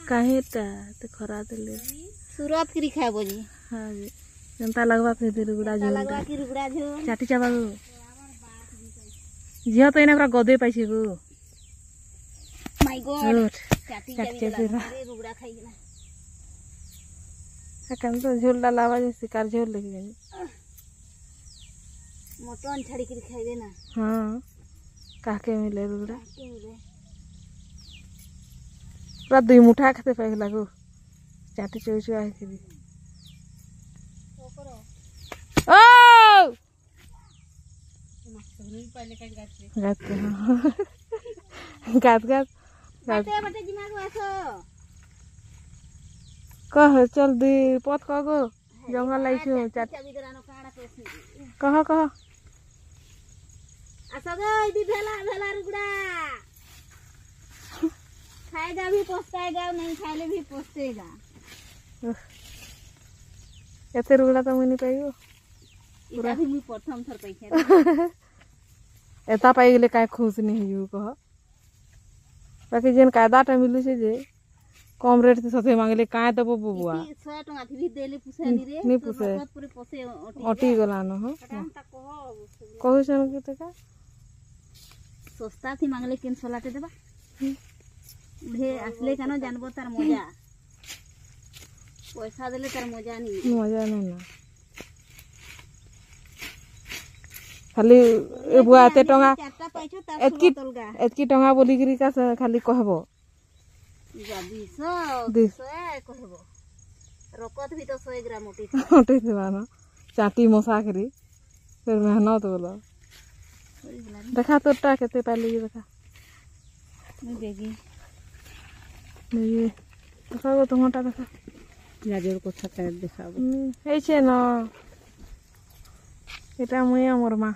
काहेटा ते खरा देले सूरत करी खाबो जी हां जी जनता लगवा के दे रुगड़ा झोल लगवा की रुगड़ा झोल चाटी चाबा गो झियो तो इना पूरा गदे पाइछे गो माय गॉड चाटी चाबी रुगड़ा खाई ना कन तो झोल डालावा जैसे कार झोल लेके गई मटन छाड़ी के खाई देना हां काके मिले रुगड़ा पूरा दुई मुठा खाते पाए लागो चाटी चोई आए के ओ गाते गात गात बटे बटे दिमाग वासो कह चल दी पथ कह गो जंगल लाइछु चाबी दरानो काड़ा केस कह कह असगो इदी भेला भेला रुगड़ा खाएगा भी पछताएगा नहीं खाले भी पछतेगा एते रुगड़ा तो मुनी पाइयो पूरा भी मी प्रथम थर पैखे एता पाई गेले काय खुश नहीं हियो कह बाकी जेन कायदाटा मिलु छे जे कम रेट से सथे मांगले काय दबो बबुआ 100 टका थी देले पुसेनी रे नहीं पुसे पूरे पसे ओटी गला न हो कहू सन के तका सस्ता थी मांगले केन सोलाटे देबा उहे असले कानो जानबो तार मजा पैसा देले तार मजा नहीं ना खाली ए बुआ एते टंगा एतकी टंगा बोली गिरी का खाली कहबो कहबो रकत भी तो 100 ग्राम मोटी देवाना चाटी मसा करी फिर मेहनत बोला देखा तोटा केते पाली देखा देगी ये देखा गो तुमटा देखा गाजर को छका देखाबो हेछे न এটা মুই আমার মা